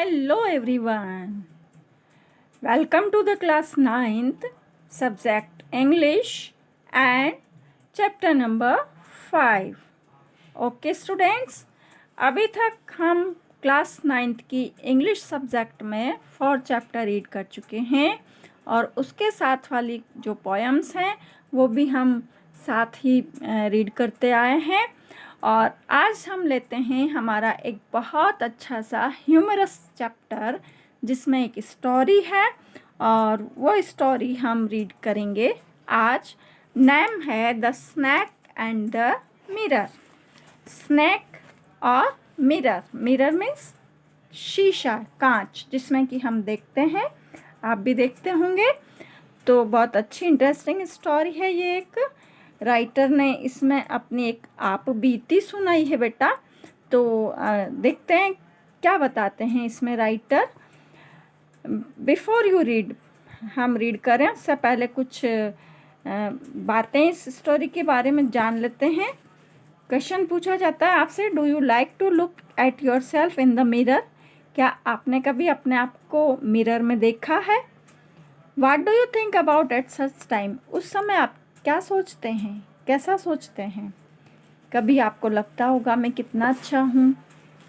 Hello everyone. Welcome to the class 9th subject English and chapter number 5. Okay students, अभी तक हम class 9th की English subject में 4 chapter read कर चुके हैं और उसके साथ वाली जो पोएम्स हैं वो भी हम साथ ही रीड करते आए हैं। और आज हम लेते हैं हमारा एक बहुत अच्छा सा ह्यूमरस चैप्टर जिसमें एक स्टोरी है और वो स्टोरी हम रीड करेंगे आज। नेम है the snake and the mirror. Snake और मिरर। मिरर मीन्स शीशा, कांच जिसमें कि हम देखते हैं, आप भी देखते होंगे। तो बहुत अच्छी इंटरेस्टिंग स्टोरी है ये। एक राइटर ने इसमें अपनी एक आप बीती सुनाई है बेटा। तो देखते हैं क्या बताते हैं इसमें राइटर। बिफोर यू रीड, हम रीड करें उससे पहले कुछ बातें इस स्टोरी के बारे में जान लेते हैं। क्वेश्चन पूछा जाता है आपसे, do you like to look at yourself in the mirror? क्या आपने कभी अपने आप को मिरर में देखा है? What do you think about at such time? उस समय आप क्या सोचते हैं, कैसा सोचते हैं? कभी आपको लगता होगा मैं कितना अच्छा हूँ,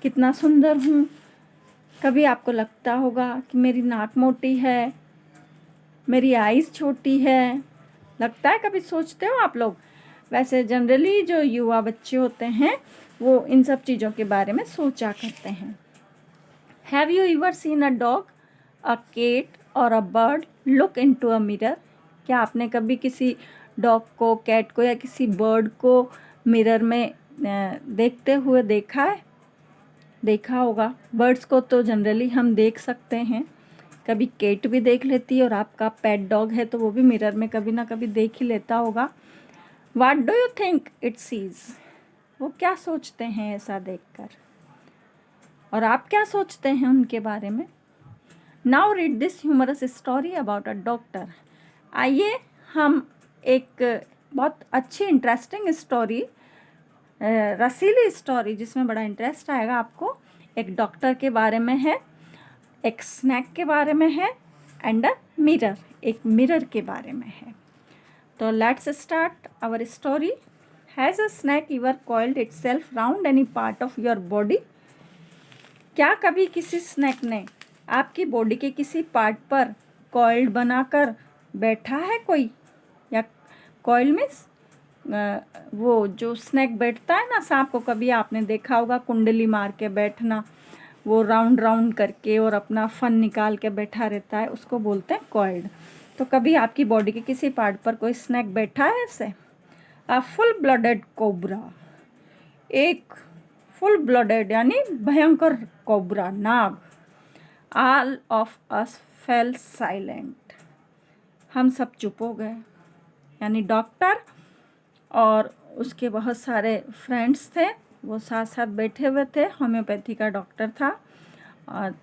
कितना सुंदर हूँ। कभी आपको लगता होगा कि मेरी नाक मोटी है, मेरी आईज़ छोटी है। लगता है कभी सोचते हो आप लोग? वैसे जनरली जो युवा बच्चे होते हैं वो इन सब चीज़ों के बारे में सोचा करते हैं। Have you ever seen a dog, a cat और a bird look into a mirror? क्या आपने कभी किसी डॉग को, कैट को या किसी बर्ड को मिरर में देखते हुए देखा है? देखा होगा। बर्ड्स को तो जनरली हम देख सकते हैं, कभी कैट भी देख लेती है और आपका पेट डॉग है तो वो भी मिरर में कभी ना कभी देख ही लेता होगा। What do you think it sees? वो क्या सोचते हैं ऐसा देखकर, और आप क्या सोचते हैं उनके बारे में? Now read this humorous story about a doctor. आइए हम एक बहुत अच्छी इंटरेस्टिंग स्टोरी, रसीली स्टोरी जिसमें बड़ा इंटरेस्ट आएगा आपको, एक डॉक्टर के बारे में है, एक स्नैक के बारे में है एंड अ मिरर, एक मिरर के बारे में है। तो let's start our story. Has a snake ever coiled itself round any part of your body? क्या कभी किसी स्नैक ने आपकी बॉडी के किसी पार्ट पर कॉइल्ड बनाकर बैठा है कोई? या कॉइल मीन्स वो जो स्नैक बैठता है ना सांप को, कभी आपने देखा होगा कुंडली मार के बैठना, वो राउंड राउंड करके और अपना फन निकाल के बैठा रहता है, उसको बोलते हैं कॉइल्ड। तो कभी आपकी बॉडी के किसी पार्ट पर कोई स्नैक बैठा है ऐसे? A full blooded cobra. एक फुल ब्लडेड यानी भयंकर cobra, Nag. All of us fail silent. हम सब चुप हो गए। यानी डॉक्टर और उसके बहुत सारे फ्रेंड्स थे, वो साथ साथ बैठे हुए थे। होम्योपैथी का डॉक्टर था।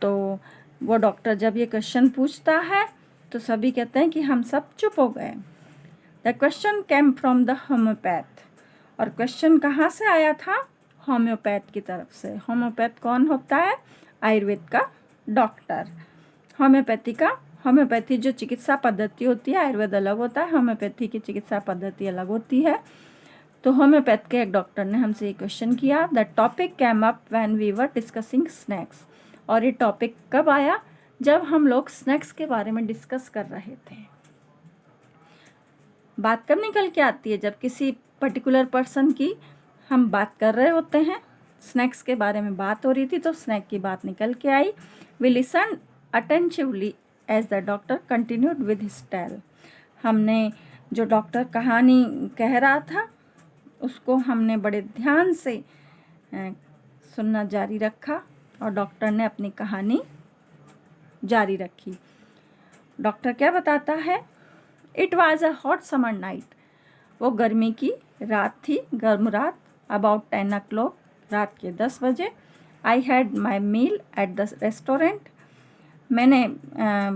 तो वो डॉक्टर जब ये क्वेश्चन पूछता है तो सभी कहते हैं कि हम सब चुप हो गए। The question came from the homeopath. और क्वेश्चन कहाँ से आया था? होम्योपैथ की तरफ से। होम्योपैथ कौन होता है? आयुर्वेद का डॉक्टर। होम्योपैथी जो चिकित्सा पद्धति होती है, आयुर्वेद अलग होता है, होम्योपैथी की चिकित्सा पद्धति अलग होती है। तो होम्योपैथ के एक डॉक्टर ने हमसे ये क्वेश्चन किया। The topic came up when we were discussing snakes. और ये टॉपिक कब आया? जब हम लोग स्नैक्स के बारे में डिस्कस कर रहे थे। बात कब निकल के आती है? जब किसी पर्टिकुलर पर्सन की हम बात कर रहे होते हैं, स्नैक्स के बारे में बात हो रही थी तो स्नैक की बात निकल के आई। We listen attentively as the doctor continued with his tale. हमने जो डॉक्टर कहानी कह रहा था उसको हमने बड़े ध्यान से सुनना जारी रखा और डॉक्टर ने अपनी कहानी जारी रखी। डॉक्टर क्या बताता है? It was a hot summer night. वो गर्मी की रात थी, गर्म रात। अबाउट 10 o'clock, रात के 10 बजे। I had my meal at the restaurant. मैंने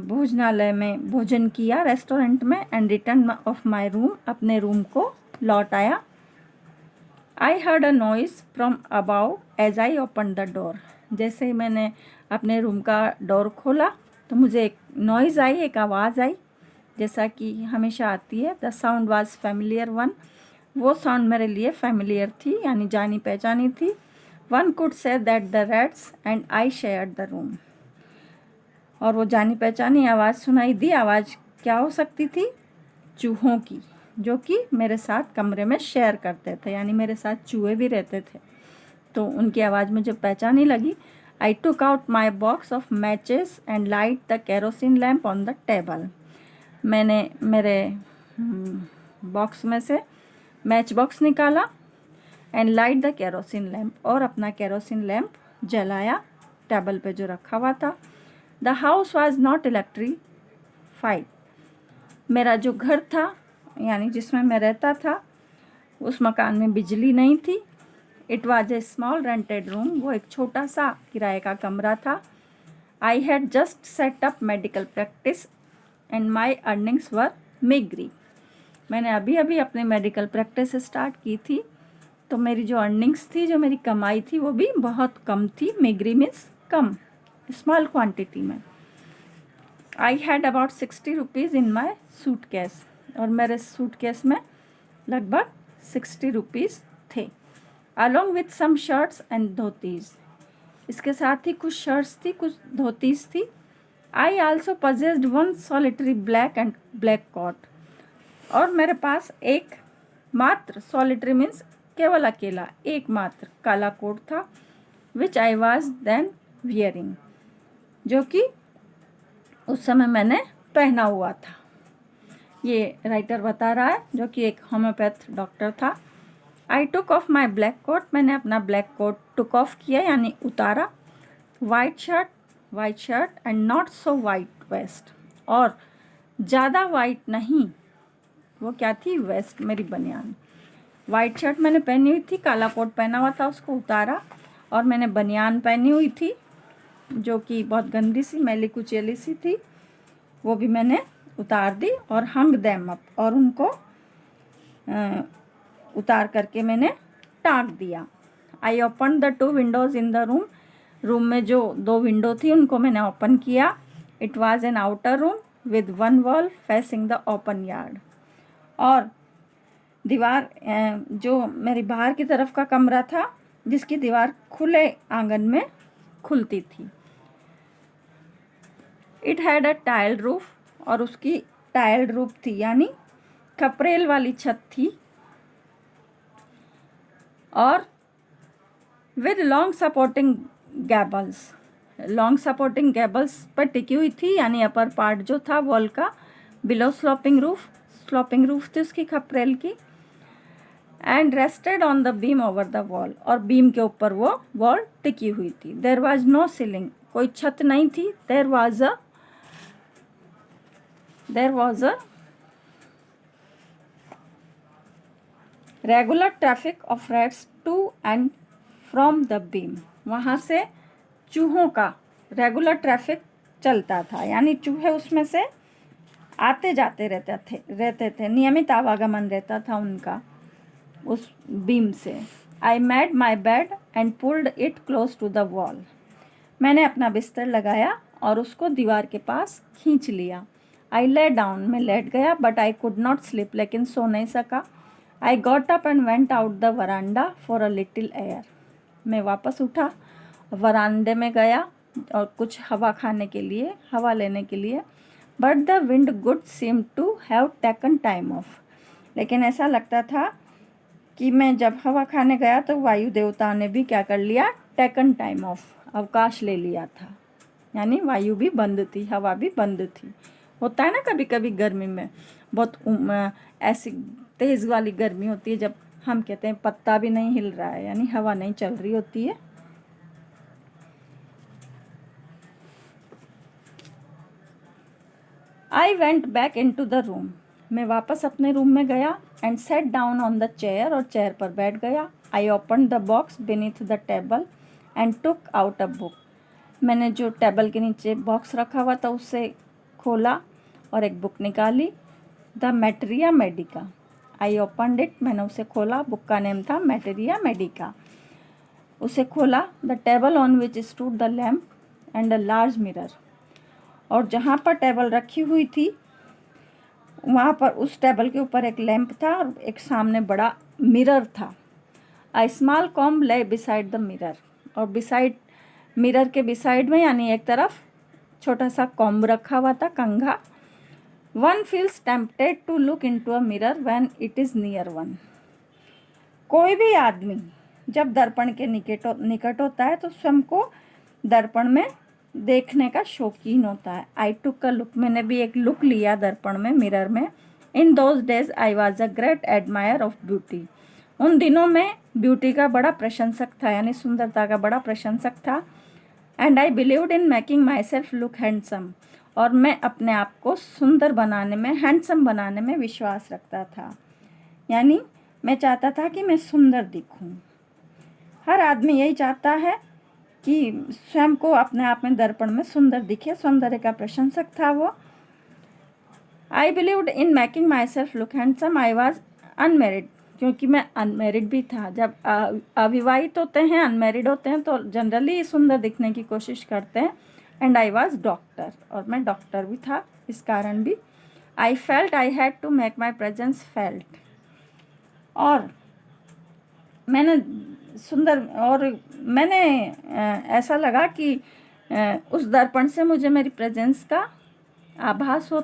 भोजनालय में भोजन किया, रेस्टोरेंट में। And return of my room, अपने रूम को लौट आया। I heard a noise from above as I open the door. जैसे ही मैंने अपने रूम का डोर खोला तो मुझे एक नॉइज़ आई, एक आवाज़ आई, जैसा कि हमेशा आती है। The sound was familiar one, वो साउंड मेरे लिए फेमिलियर थी, यानी जानी पहचानी थी। One could say that the rats and I shared the room, और वो जानी पहचानी आवाज़ सुनाई दी। आवाज़ क्या हो सकती थी? चूहों की, जो कि मेरे साथ कमरे में शेयर करते थे, यानी मेरे साथ चूहे भी रहते थे, तो उनकी आवाज़ मुझे पहचानी लगी। I took out my box of matches and light the kerosene lamp on the table. मैंने मेरे बॉक्स में से मैच बॉक्स निकाला and light the kerosene lamp, और अपना केरोसिन लैम्प जलाया टेबल पे जो रखा हुआ था। The house was not electrified, मेरा जो घर था यानी जिसमें मैं रहता था उस मकान में बिजली नहीं थी। It was a small rented room, वो एक छोटा सा किराए का कमरा था। I had just set up medical practice and my earnings were meagre, मैंने अभी अभी अपनी मेडिकल प्रैक्टिस स्टार्ट की थी, तो मेरी जो अर्निंग्स थी, जो मेरी कमाई थी, वो भी बहुत कम थी। मेग्री मीन्स कम, स्मॉल क्वांटिटी में। I had about 60 rupees in my suitcase, और मेरे सूटकेस में लगभग 60 रुपीज़ थे। Along with some shirts and dhotis, इसके साथ ही कुछ शर्ट्स थी, कुछ धोतीज़ थी। I also possessed one solitary black and black coat, और मेरे पास एक मात्र, सॉलिटरी मीन्स केवल अकेला, एक मात्र काला कोट था। विच आई वॉज देन वियरिंग, जो कि उस समय मैंने पहना हुआ था। ये राइटर बता रहा है, जो कि एक होम्योपैथ डॉक्टर था। I took off my black coat, मैंने अपना ब्लैक कोट टुक ऑफ किया यानी उतारा। White shirt and not so white vest, और ज़्यादा वाइट नहीं, वो क्या थी? वेस्ट, मेरी बनियान। वाइट शर्ट मैंने पहनी हुई थी, काला कोट पहना हुआ था, उसको उतारा, और मैंने बनियान पहनी हुई थी जो कि बहुत गंदी सी, मैली कुचैली सी थी, वो भी मैंने उतार दी। और हंग देम अप, और उनको उतार करके मैंने टाँग दिया। आई open the 2 Windows in the room, room में जो 2 विंडो थी उनको मैंने ओपन किया। It was an outer room with one wall facing the open yard, और दीवार जो मेरी बाहर की तरफ का कमरा था, जिसकी दीवार खुले आंगन में खुलती थी। It had a tiled roof, और उसकी टाइल्ड रूफ थी, यानी खपरेल वाली छत थी, और with long supporting gables, long supporting gables पर टिकी हुई थी, यानी अपर पार्ट जो था वॉल का। बिलो स्लोपिंग रूफ थी उसकी खपरेल की। And rested on the beam over the wall, और बीम के ऊपर वो वॉल टिकी हुई थी। देर वॉज नो सीलिंग, कोई छत नहीं थी। There was a regular traffic of rats to and from the beam, वहाँ से चूहों का रेगुलर ट्रैफिक चलता था, यानी चूहे उसमें से आते जाते रहते थे, नियमित आवागमन रहता था उनका उस बीम से। I made my bed and pulled it close to the wall, मैंने अपना बिस्तर लगाया और उसको दीवार के पास खींच लिया। आई ले डाउन, मैं लेट गया, but I could not sleep, लेकिन सो नहीं सका। I got up and went out the veranda for a little air, मैं वापस उठा, वरांडे में गया और कुछ हवा खाने के लिए, हवा लेने के लिए। But the wind good seem to have taken time off, लेकिन ऐसा लगता था कि मैं जब हवा खाने गया तो वायु देवता ने भी क्या कर लिया? टेकन टाइम ऑफ, अवकाश ले लिया था, यानी वायु भी बंद थी, हवा भी बंद थी। होता है ना कभी कभी गर्मी में बहुत ऐसी तेज़ वाली गर्मी होती है, जब हम कहते हैं पत्ता भी नहीं हिल रहा है, यानी हवा नहीं चल रही होती है। I went back into the room, मैं वापस अपने रूम में गया। And sat down on the chair, और चेयर पर बैठ गया। I open the box beneath the table and took out a book, मैंने जो टेबल के नीचे बॉक्स रखा हुआ था उससे खोला और एक बुक निकाली, the materia medica. I opened it, मैंने उसे खोला, बुक का नेम था मैटेरिया मेडिका। उसे खोला। The table on which stood the lamp and a large mirror. और जहाँ पर टेबल रखी हुई थी वहाँ पर उस टेबल के ऊपर एक लैंप था और एक सामने बड़ा मिरर था। अ स्मॉल कॉम्ब ले बिसाइड द मिरर, और बिसाइड मिरर के बिसाइड में यानी एक तरफ छोटा सा कॉम्ब रखा हुआ था, कंघा। One feels tempted to look into a mirror when it is near one. कोई भी आदमी जब दर्पण के निकट होता है तो स्वयं को दर्पण में देखने का शौकीन होता है। आई टुक अ लुक, मैंने भी एक लुक लिया दर्पण में, मिरर में। In those days I was a great admire of beauty. उन दिनों में ब्यूटी का बड़ा प्रशंसक था, यानी सुंदरता का बड़ा प्रशंसक था। And I believed in making my self look handsome, और मैं अपने आप को सुंदर बनाने में, हैंडसम बनाने में विश्वास रखता था। यानी मैं चाहता था कि मैं सुंदर दिखूं। हर आदमी यही चाहता है कि स्वयं को अपने आप में दर्पण में सुंदर दिखे, सौंदर्य का प्रशंसक था वो। आई believed in making my self look handsome. I was unmarried, क्योंकि मैं अनमेरिड भी था। जब अविवाहित होते हैं, अनमेरिड होते हैं, तो जनरली सुंदर दिखने की कोशिश करते हैं। एंड आई वॉज डॉक्टर, और मैं डॉक्टर भी था इस कारण भी। I felt I had to make my presence felt, और मैंने ऐसा लगा कि उस दर्पण से मुझे मेरी प्रेजेंस का आभास हो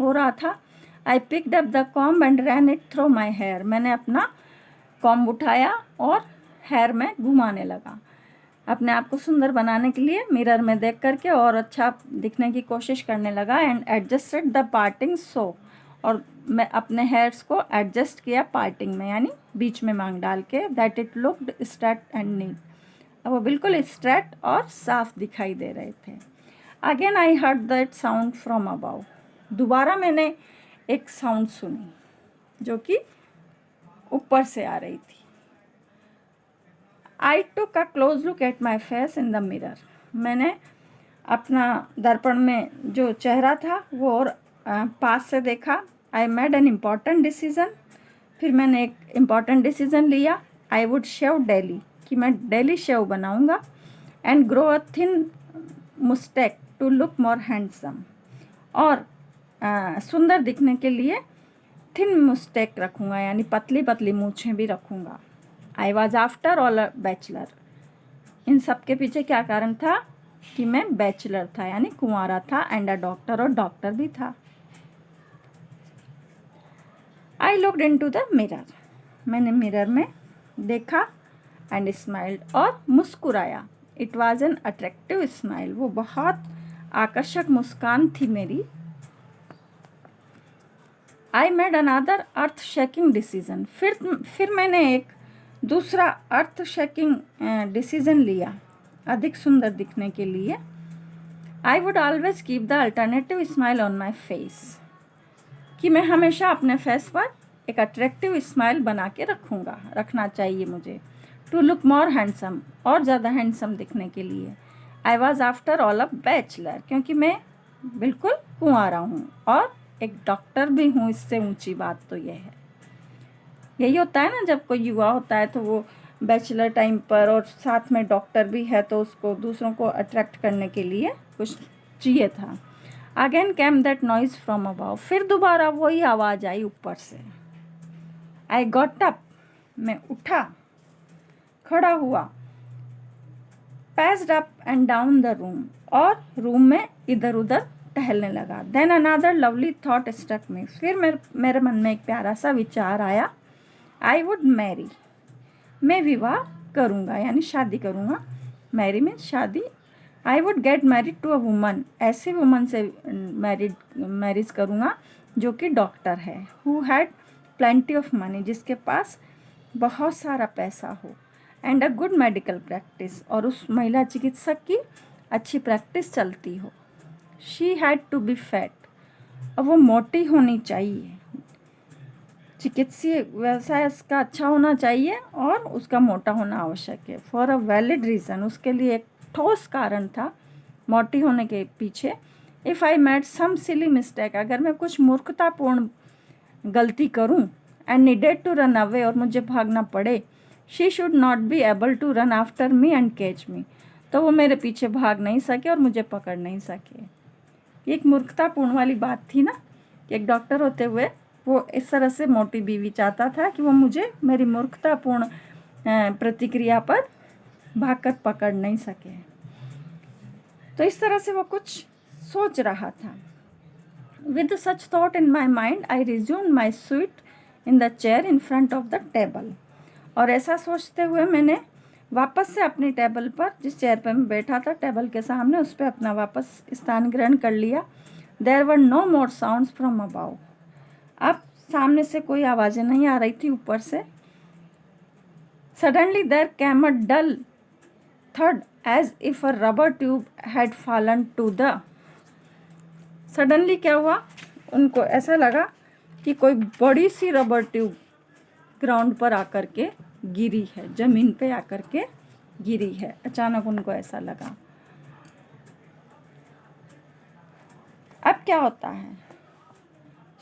रहा था। I picked up the comb and ran it through my hair. मैंने अपना कॉम्ब उठाया और हेयर में घुमाने लगा, अपने आप को सुंदर बनाने के लिए मिरर में देख करके और अच्छा दिखने की कोशिश करने लगा। एंड एडजस्टेड द पार्टिंग सो, और मैं अपने हेयर्स को एडजस्ट किया पार्टिंग में, यानी बीच में मांग डाल के, that it looked straight and neat. अब वो बिल्कुल स्ट्रेट और साफ दिखाई दे रहे थे। Again I heard that sound from above. दोबारा मैंने एक साउंड सुनी जो कि ऊपर से आ रही थी। I took a close look at my face in the mirror. मैंने अपना दर्पण में जो चेहरा था वो और पास से देखा। I made an important decision. फिर मैंने एक इम्पॉर्टेंट डिसीज़न लिया। आई वुड शेव डेली, कि मैं डेली शेव बनाऊंगा। And grow a thin moustache to look more handsome, और सुंदर दिखने के लिए थिन मुस्टैक रखूँगा, यानी पतली पतली मूछें भी रखूँगा। I was after all a bachelor. इन सब के पीछे क्या कारण था कि मैं बैचलर था, यानी कुंवारा था, एंड अ डॉक्टर, और डॉक्टर भी था। I looked into the mirror. मैंने मिरर में देखा एंड स्माइल्ड, और मुस्कुराया। It was an attractive smile. वो बहुत आकर्षक मुस्कान थी मेरी। I made another earth shaking decision. फिर मैंने एक दूसरा अर्थ शेकिंग डिसीजन लिया अधिक सुंदर दिखने के लिए। I would always keep the alternative smile on my face, कि मैं हमेशा अपने फेस पर एक अट्रैक्टिव स्माइल बना के रखना चाहिए मुझे। टू लुक मोर हैंडसम, और ज़्यादा हैंडसम दिखने के लिए। आई was after all a bachelor, क्योंकि मैं बिल्कुल कुंवारा हूँ और एक डॉक्टर भी हूँ। इससे ऊंची बात तो यह है। यही होता है ना, जब कोई युवा होता है तो वो बैचलर टाइम पर और साथ में डॉक्टर भी है, तो उसको दूसरों को अट्रैक्ट करने के लिए कुछ चाहिए था। Again came that noise from above. फिर दोबारा वही आवाज़ आई ऊपर से। आई गॉट अप, मैं उठा, खड़ा हुआ। Paced up and down the room, और रूम में इधर उधर टहलने लगा। Then another lovely thought struck me. फिर मेरे मन में एक प्यारा सा विचार आया। आई वुड मैरी, मैं विवाह करूँगा, यानी शादी करूँगा। मैरी में शादी। I would get married to a woman, ऐसी वुमन से मैरिज करूँगा जो कि डॉक्टर है। Who had plenty of money, जिसके पास बहुत सारा पैसा हो। And a good medical practice, और उस महिला चिकित्सक की अच्छी प्रैक्टिस चलती हो। She had to be fat, और वो मोटी होनी चाहिए। चिकित्सीय व्यवसाय उसका अच्छा होना चाहिए और उसका मोटा होना आवश्यक है। फॉर अ वैलिड रीज़न, उसके लिए एक ठोस कारण था मोटी होने के पीछे। If I made some silly mistake, अगर मैं कुछ मूर्खतापूर्ण गलती करूं, and needed to run away, और मुझे भागना पड़े, she should not be able to run after me and catch me, तो वो मेरे पीछे भाग नहीं सके और मुझे पकड़ नहीं सके। ये एक मूर्खतापूर्ण वाली बात थी ना, कि एक डॉक्टर होते हुए वो इस तरह से मोटी बीवी चाहता था कि वो मुझे मेरी मूर्खतापूर्ण प्रतिक्रिया पर भागकर पकड़ नहीं सके। तो इस तरह से वो कुछ सोच रहा था। With such thought in my mind I resume my seat in the chair in front of the table. और ऐसा सोचते हुए मैंने वापस से अपनी टेबल पर, जिस चेयर पर मैं बैठा था टेबल के सामने, उस पर अपना वापस स्थान ग्रहण कर लिया। There were no more sounds from above. अब सामने से कोई आवाज़ें नहीं आ रही थी ऊपर से। Suddenly there came a dull थर्ड as if a rubber tube had fallen to the. Suddenly क्या हुआ, उनको ऐसा लगा कि कोई बड़ी सी रबर ट्यूब ग्राउंड पर आकर के गिरी है, जमीन पे आकर के गिरी है। अचानक उनको ऐसा लगा। अब क्या होता है,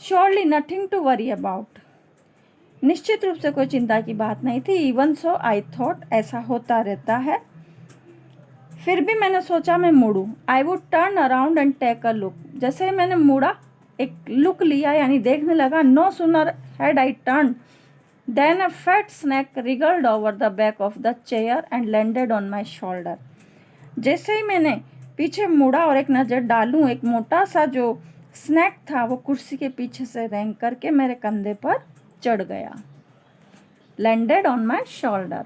surely nothing to worry about. निश्चित रूप से कोई चिंता की बात नहीं थी। इवन सो आई थॉट, ऐसा होता रहता है। फिर भी मैंने सोचा मैं मुड़ूं। I would turn around and take a look. जैसे ही मैंने मुड़ा, एक लुक लिया यानी देखने लगा, no sooner had I turn than a fat snake wriggled over the back of the chair and landed on my shoulder. जैसे ही मैंने पीछे मुड़ा और एक नज़र डालूं, एक मोटा सा जो स्नैक था वो कुर्सी के पीछे से रेंग करके मेरे कंधे पर चढ़ गया। Landed on my shoulder.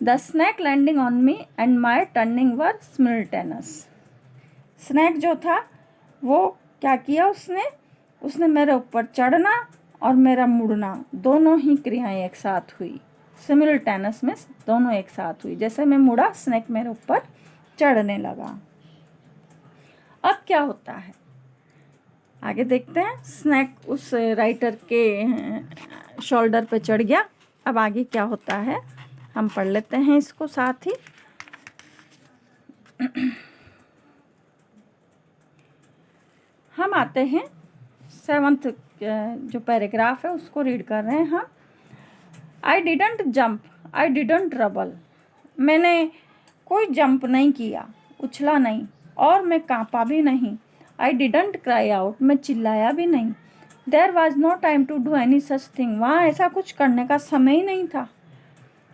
The snake landing on me and my turning were simultaneous. Snake जो था वो क्या किया, उसने मेरे ऊपर चढ़ना और मेरा मुड़ना, दोनों ही क्रियाएं एक साथ हुई। सिमल्टेनियस में दोनों एक साथ हुई। जैसे मैं मुड़ा, स्नैक मेरे ऊपर चढ़ने लगा। अब क्या होता है आगे देखते हैं। स्नैक उस राइटर के शोल्डर पे चढ़ गया। अब आगे क्या होता है हम पढ़ लेते हैं इसको साथ ही। हम आते हैं 7th जो पैराग्राफ है उसको रीड कर रहे हैं हम। I didn't jump, I didn't tremble. मैंने कोई जंप नहीं किया, उछला नहीं, और मैं कांपा भी नहीं। आई डिडंट क्राई आउट, मैं चिल्लाया भी नहीं। There was no time to do any such thing, वहाँ ऐसा कुछ करने का समय ही नहीं था।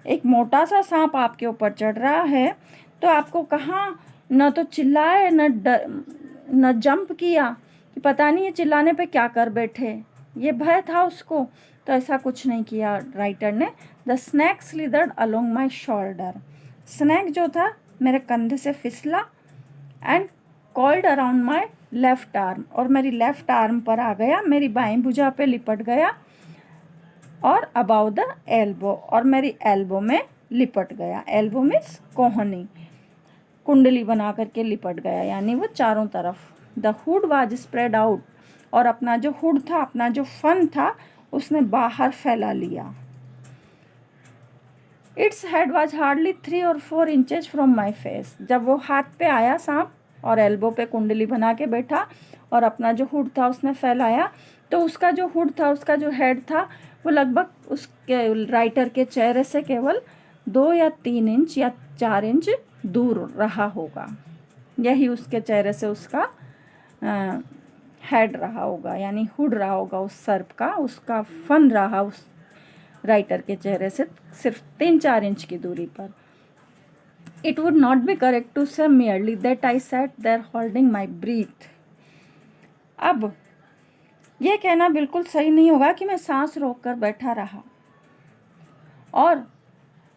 एक मोटा सा सांप आपके ऊपर चढ़ रहा है तो आपको कहाँ न तो चिल्लाए न जंप किया कि पता नहीं ये चिल्लाने पे क्या कर बैठे, ये भय था उसको, तो ऐसा कुछ नहीं किया राइटर ने। The snake slithered along my shoulder. Snake जो था मेरे कंधे से फिसला and coiled around my left arm, और मेरी लेफ्ट आर्म पर आ गया, मेरी बाएं भुजा पे लिपट गया, और अबाउ द एल्बो, और मेरी एल्बो में लिपट गया। एल्बो मीन्स कोहनी, कुंडली बना करके लिपट गया, यानी वो चारों तरफ। The hood was spread out, और अपना जो हुड था, अपना जो फन था, उसने बाहर फैला लिया। Its head was hardly 3 or 4 inches from my face. जब वो हाथ पे आया सांप और एल्बो पे कुंडली बना के बैठा और अपना जो हुड था उसने फैलाया, तो उसका जो हुड था, उसका जो हेड था, वो लगभग उसके राइटर के चेहरे से केवल 2 या 3 इंच या 4 इंच दूर रहा होगा। यही उसके चेहरे से उसका हेड रहा होगा, यानी हुड रहा होगा उस सर्प का, उसका फन रहा उस राइटर के चेहरे से सिर्फ 3-4 इंच की दूरी पर। It would not be correct to say merely that I sat there holding my breath। अब यह कहना बिल्कुल सही नहीं होगा कि मैं सांस रोक कर बैठा रहा। और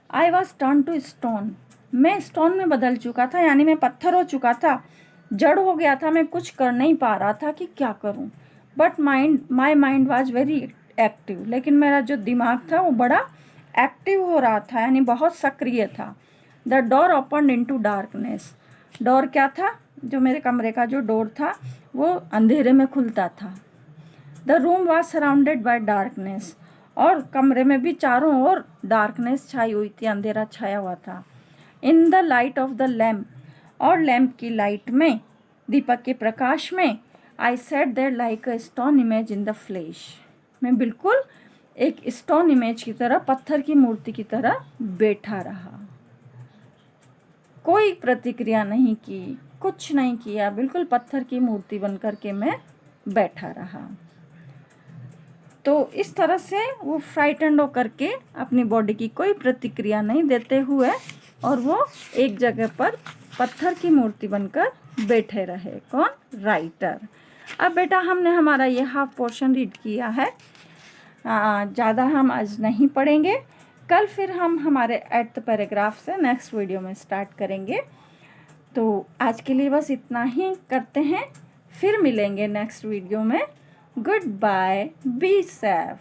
I was turn to stone, मैं स्टोन में बदल चुका था, यानी मैं पत्थर हो चुका था, जड़ हो गया था, मैं कुछ कर नहीं पा रहा था कि क्या करूं। But my mind was very active, लेकिन मेरा जो दिमाग था वो बड़ा एक्टिव हो रहा था, यानी बहुत सक्रिय था। The door open into darkness. Door क्या था, जो मेरे कमरे का जो डोर था वो अंधेरे में खुलता था। The room was surrounded by darkness, और कमरे में भी चारों ओर डार्कनेस छाई हुई थी, अंधेरा छाया हुआ था। In the light of the lamp, और लैम्प की लाइट में, दीपक के प्रकाश में, I sat there like a stone image in the flesh. मैं बिल्कुल एक स्टोन इमेज की तरह, पत्थर की मूर्ति की तरह बैठा रहा। कोई प्रतिक्रिया नहीं की, कुछ नहीं किया, बिल्कुल पत्थर की मूर्ति बन कर के मैं बैठा रहा। तो इस तरह से वो फ्राइटेंड होकर के अपनी बॉडी की कोई प्रतिक्रिया नहीं देते हुए और वो एक जगह पर पत्थर की मूर्ति बनकर बैठे रहे। कौन? राइटर। अब बेटा हमने हमारा ये हाफ पोर्शन रीड किया है, ज़्यादा हम आज नहीं पढ़ेंगे। कल फिर हम हमारे एट द पैराग्राफ से नेक्स्ट वीडियो में स्टार्ट करेंगे। तो आज के लिए बस इतना ही करते हैं, फिर मिलेंगे नेक्स्ट वीडियो में। Goodbye, be safe.